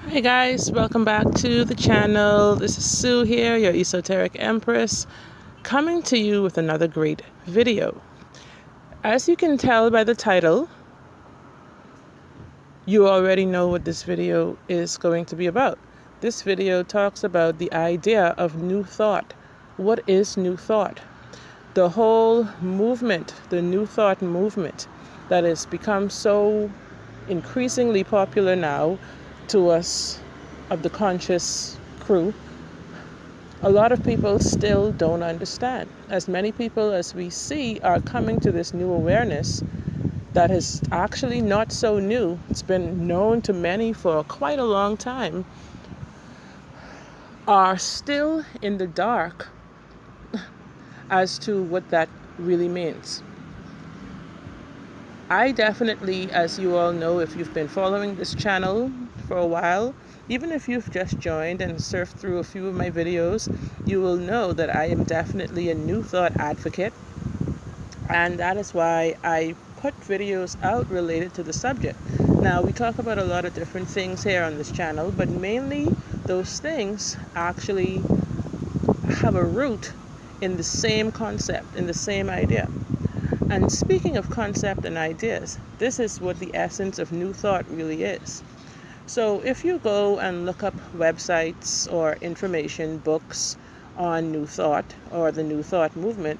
Hey guys, welcome back to the channel. This is Sue here, your esoteric empress, coming to you with another great video. As you can tell by the title, you already know what this video is going to be about. This video talks about the idea of new thought. What is new thought? The whole movement, the new thought movement that has become so increasingly popular now to us of the conscious crew, a lot of people still don't understand. As many people as we see are coming to this new awareness that is actually not so new. It's been known to many for quite a long time, are still in the dark as to what that really means. I definitely, as you all know, if you've been following this channel for a while, even if you've just joined and surfed through a few of my videos, you will know that I am definitely a new thought advocate. And that is why I put videos out related to the subject. Now, we talk about a lot of different things here on this channel, but mainly those things actually have a root in the same concept, in the same idea. And speaking of concept and ideas, this is what the essence of new thought really is. So if you go and look up websites or information, books on new thought or the new thought movement,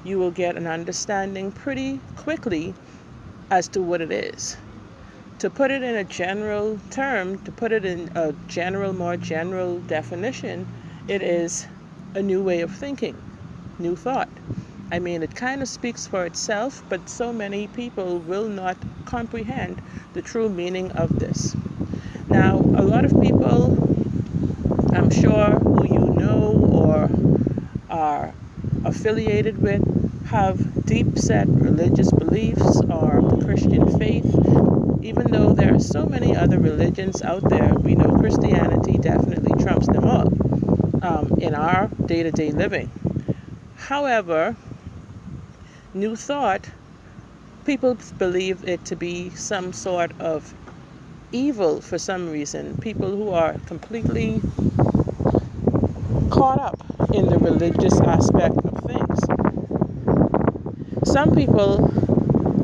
you will get an understanding pretty quickly as to what it is. To put it in a general term, to put it in a more general definition, it is a new way of thinking, new thought. I mean, it kind of speaks for itself, but so many people will not comprehend the true meaning of this. Now, a lot of people, I'm sure, who you know or are affiliated with, have deep-set religious beliefs or the Christian faith. Even though there are so many other religions out there, we know Christianity definitely trumps them all in our day-to-day living. However, new thought, people believe it to be some sort of evil for some reason. People who are completely caught up in the religious aspect of things. Some people,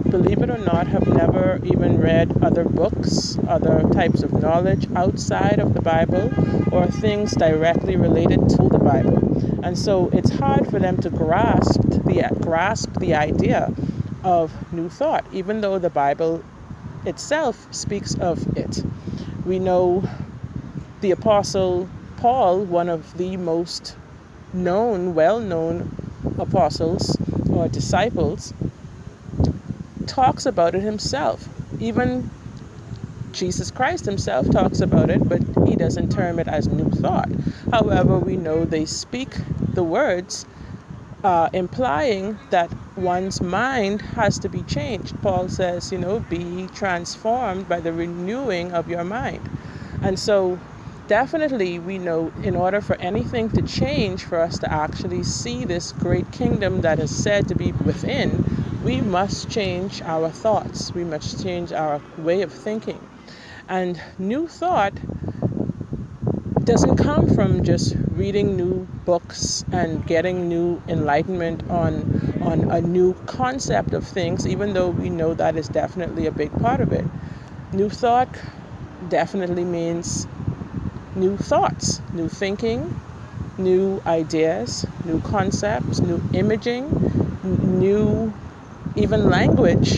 believe it or not, have never even read other books, other types of knowledge outside of the Bible or things directly related to the Bible. And so it's hard for them to grasp the idea of new thought, even though the Bible itself speaks of it. We know the Apostle Paul, one of the most well-known apostles or disciples, talks about it himself. Even Jesus Christ himself talks about it, but he doesn't term it as new thought. However, we know they speak the words implying that one's mind has to be changed. Paul says, be transformed by the renewing of your mind. And so definitely we know in order for anything to change, for us to actually see this great kingdom that is said to be within, we must change our thoughts. We must change our way of thinking. And new thought doesn't come from just reading new books and getting new enlightenment on a new concept of things, even though we know that is definitely a big part of it. New thought definitely means new thoughts, new thinking, new ideas, new concepts, new imaging, new even language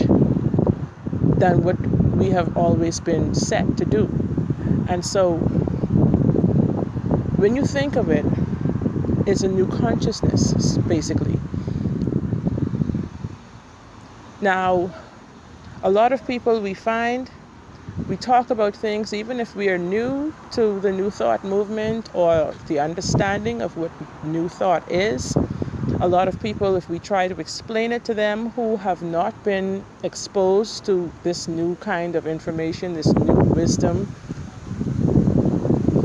than what we have always been set to do. And so when you think of it, it's a new consciousness, basically. Now, a lot of people we find, we talk about things, even if we are new to the New Thought movement or the understanding of what New Thought is, a lot of people, if we try to explain it to them who have not been exposed to this new kind of information, this new wisdom,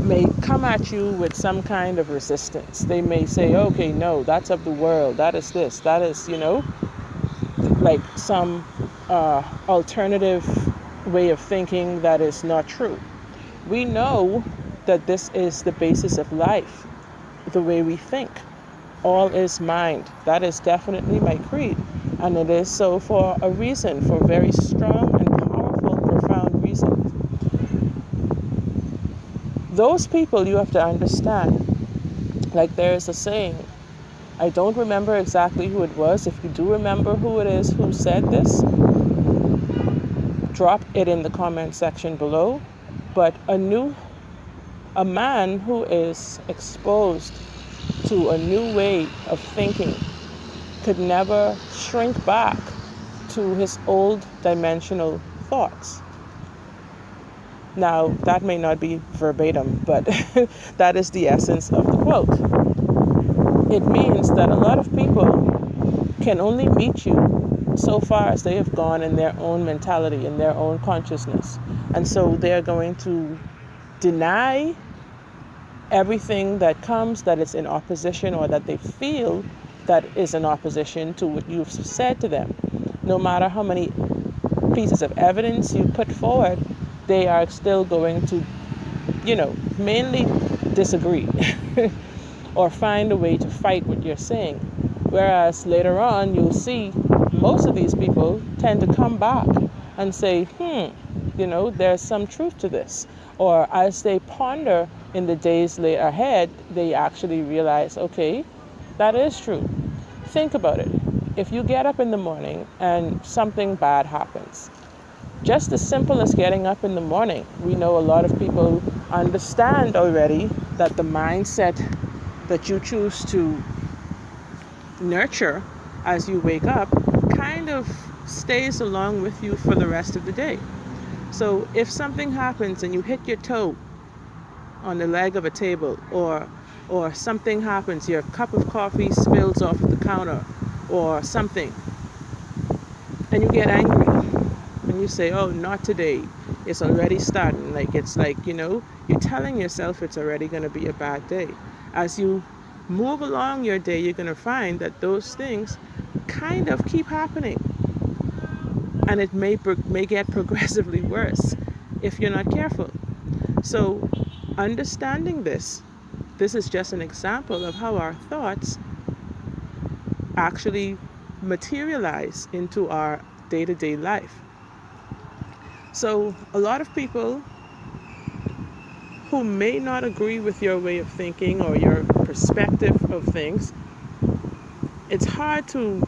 may come at you with some kind of resistance. They may say, okay, no, that's of the world, that is this, that is, like some alternative way of thinking that is not true. We know that this is the basis of life, the way we think. All is mind. That is definitely my creed. And it is so for a reason, for a very strong and powerful, profound reason. Those people, you have to understand, like there is a saying, I don't remember exactly who it was. If you do remember who it is who said this, drop it in the comment section below. But a man who is exposed to a new way of thinking could never shrink back to his old dimensional thoughts. Now, that may not be verbatim, but that is the essence of the quote. It means that a lot of people can only meet you so far as they have gone in their own mentality, in their own consciousness. And so they're going to deny everything that comes that is in opposition or that they feel that is in opposition to what you've said to them. No matter how many pieces of evidence you put forward, they are still going to, mainly disagree or find a way to fight what you're saying. Whereas later on, you'll see most of these people tend to come back and say, there's some truth to this. Or as they ponder in the days later ahead, they actually realize, okay, that is true. Think about it. If you get up in the morning and something bad happens, just as simple as getting up in the morning, we know a lot of people understand already that the mindset that you choose to nurture as you wake up kind of stays along with you for the rest of the day. So if something happens and you hit your toe on the leg of a table, or something happens, your cup of coffee spills off the counter or something, and you get angry and you say, oh, not today, it's already starting. You're telling yourself it's already going to be a bad day. As you move along your day, you're going to find that those things kind of keep happening, and it may get progressively worse if you're not careful. So understanding this is just an example of how our thoughts actually materialize into our day-to-day life. So a lot of people who may not agree with your way of thinking or your perspective of things, it's hard to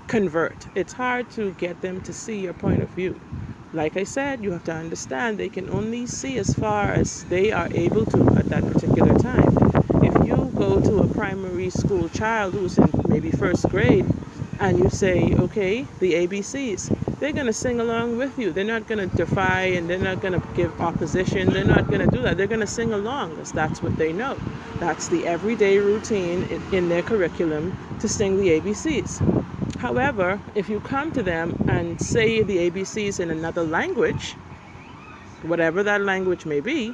convert. It's hard to get them to see your point of view. Like I said, you have to understand they can only see as far as they are able to at that particular time. If you go to a primary school child who's in maybe first grade and you say, okay, the ABCs, they're going to sing along with you. They're not going to defy and they're not going to give opposition. They're not going to do that. They're going to sing along because that's what they know. That's the everyday routine in their curriculum to sing the ABCs. However, if you come to them and say the ABCs in another language, whatever that language may be,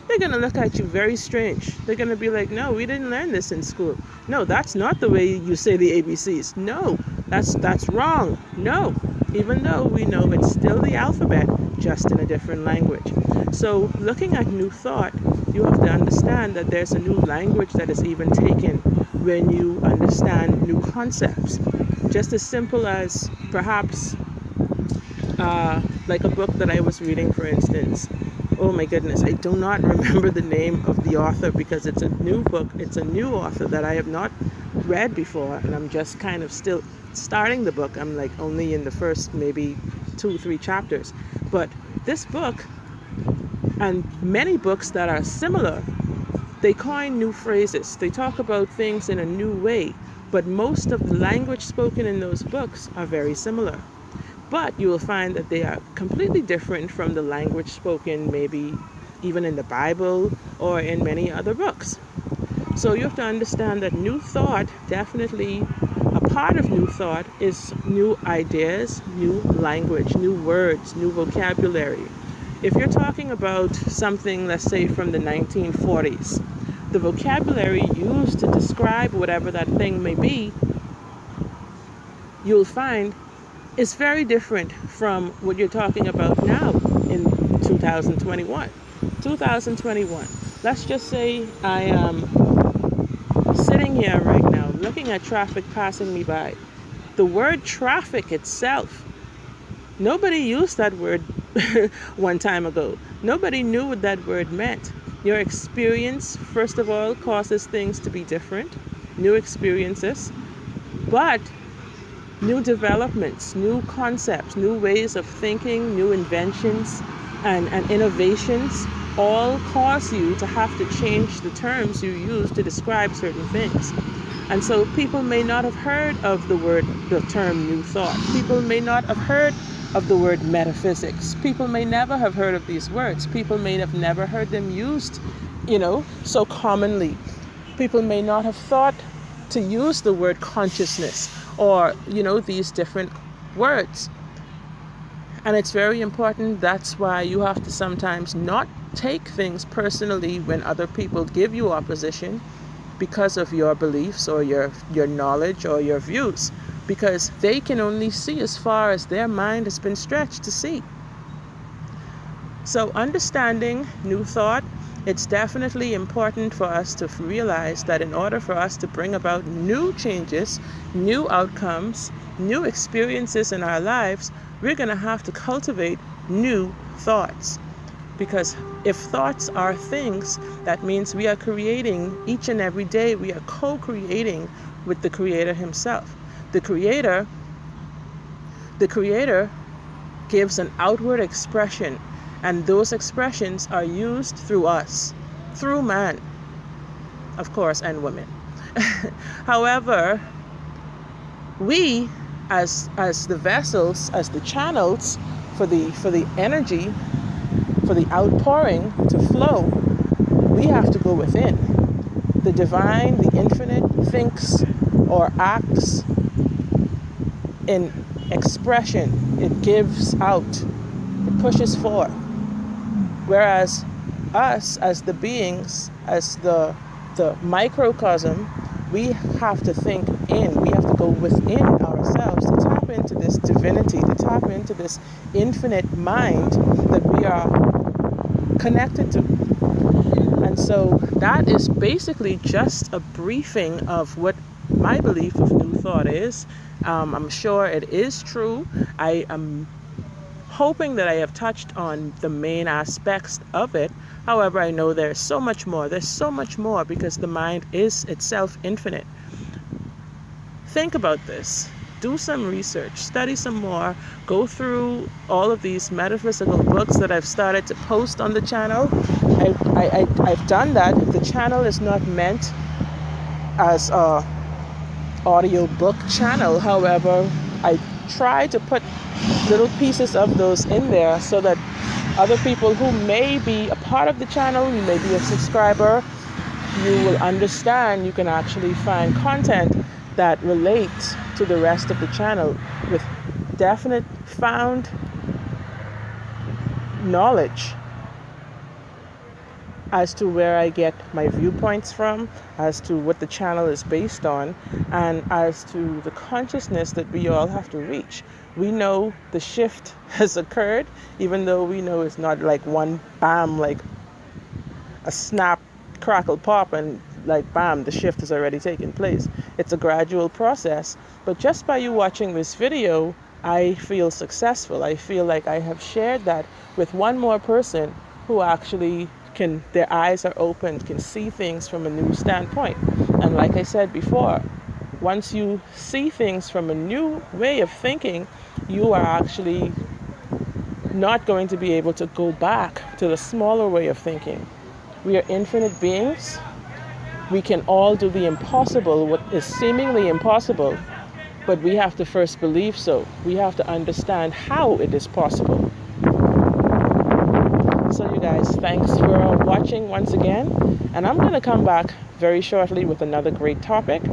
they're going to look at you very strange. They're going to be like, no, we didn't learn this in school. No, that's not the way you say the ABCs. No, that's wrong. No, even though we know it's still the alphabet, just in a different language. So looking at new thought, you have to understand that there's a new language that is even taken when you understand new concepts. Just as simple as perhaps like a book that I was reading, for instance. Oh my goodness, I do not remember the name of the author because it's a new book. It's a new author that I have not read before, and I'm just kind of still starting the book. I'm like only in the first maybe 2-3 chapters. But this book and many books that are similar, they coin new phrases. They talk about things in a new way. But most of the language spoken in those books are very similar. But you will find that they are completely different from the language spoken maybe even in the Bible or in many other books. So you have to understand that new thought, definitely a part of new thought is new ideas, new language, new words, new vocabulary. If you're talking about something, let's say from the 1940s, the vocabulary used to describe whatever that thing may be, you'll find is very different from what you're talking about now in 2021. 2021. Let's just say I am sitting here right now looking at traffic passing me by. The word traffic itself, nobody used that word one time ago. Nobody knew what that word meant. Your experience, first of all, causes things to be different, new experiences, but new developments, new concepts, new ways of thinking, new inventions, and innovations all cause you to have to change the terms you use to describe certain things. And so people may not have heard of the term new thought. People may not have heard of the word metaphysics. People may never have heard of these words. People may have never heard them used, so commonly. People may not have thought to use the word consciousness or, these different words. And it's very important. That's why you have to sometimes not take things personally when other people give you opposition because of your beliefs or your knowledge or your views, because they can only see as far as their mind has been stretched to see. So understanding new thought, it's definitely important for us to realize that in order for us to bring about new changes, new outcomes, new experiences in our lives, we're going to have to cultivate new thoughts. Because if thoughts are things, that means we are creating each and every day, we are co-creating with the Creator himself. The Creator gives an outward expression, and those expressions are used through us, through man, of course, and women. However, we as the vessels, as the channels for the energy, for the outpouring to flow, we have to go within. The divine, the infinite, thinks or acts in expression. It gives out. It pushes forth. Whereas us, as the beings, as the microcosm, we have to think in. We have to go within ourselves to tap into this divinity, to tap into this infinite mind that we are connected to. And so that is basically just a briefing of what my belief of new thought is. I'm sure it is true. I am hoping that I have touched on the main aspects of it. However, I know there's so much more. There's so much more because the mind is itself infinite. Think about this. Do some research, study some more, go through all of these metaphysical books that I've started to post on the channel. I've done that. The channel is not meant as a audio book channel. However, I try to put little pieces of those in there so that other people who may be a part of the channel, you may be a subscriber, you will understand. You can actually find content that relates to the rest of the channel with definite found knowledge as to where I get my viewpoints from, as to what the channel is based on, and as to the consciousness that we all have to reach. We know the shift has occurred, even though we know it's not like one bam, like a snap, crackle, pop, and like bam, the shift has already taken place. It's a gradual process, but just by you watching this video, I feel successful. I feel like I have shared that with one more person who actually their eyes are opened, can see things from a new standpoint. And like I said before, once you see things from a new way of thinking, you are actually not going to be able to go back to the smaller way of thinking. We are infinite beings. We can all do the impossible, what is seemingly impossible, but we have to first believe so. We have to understand how it is possible. So you guys, thanks for watching once again, and I'm going to come back very shortly with another great topic,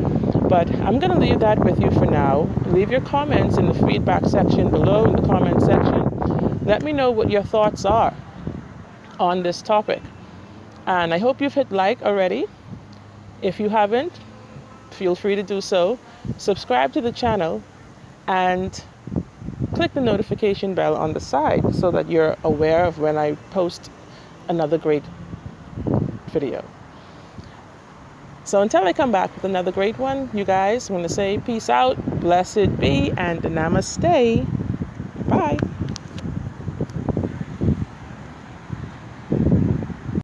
but I'm going to leave that with you for now. Leave your comments in the feedback section below, in the comment section. Let me know what your thoughts are on this topic, and I hope you've hit like already. If you haven't, feel free to do so. Subscribe to the channel, and click the notification bell on the side so that you're aware of when I post another great video. So until I come back with another great one, you guys, I want to say peace out, blessed be, and namaste.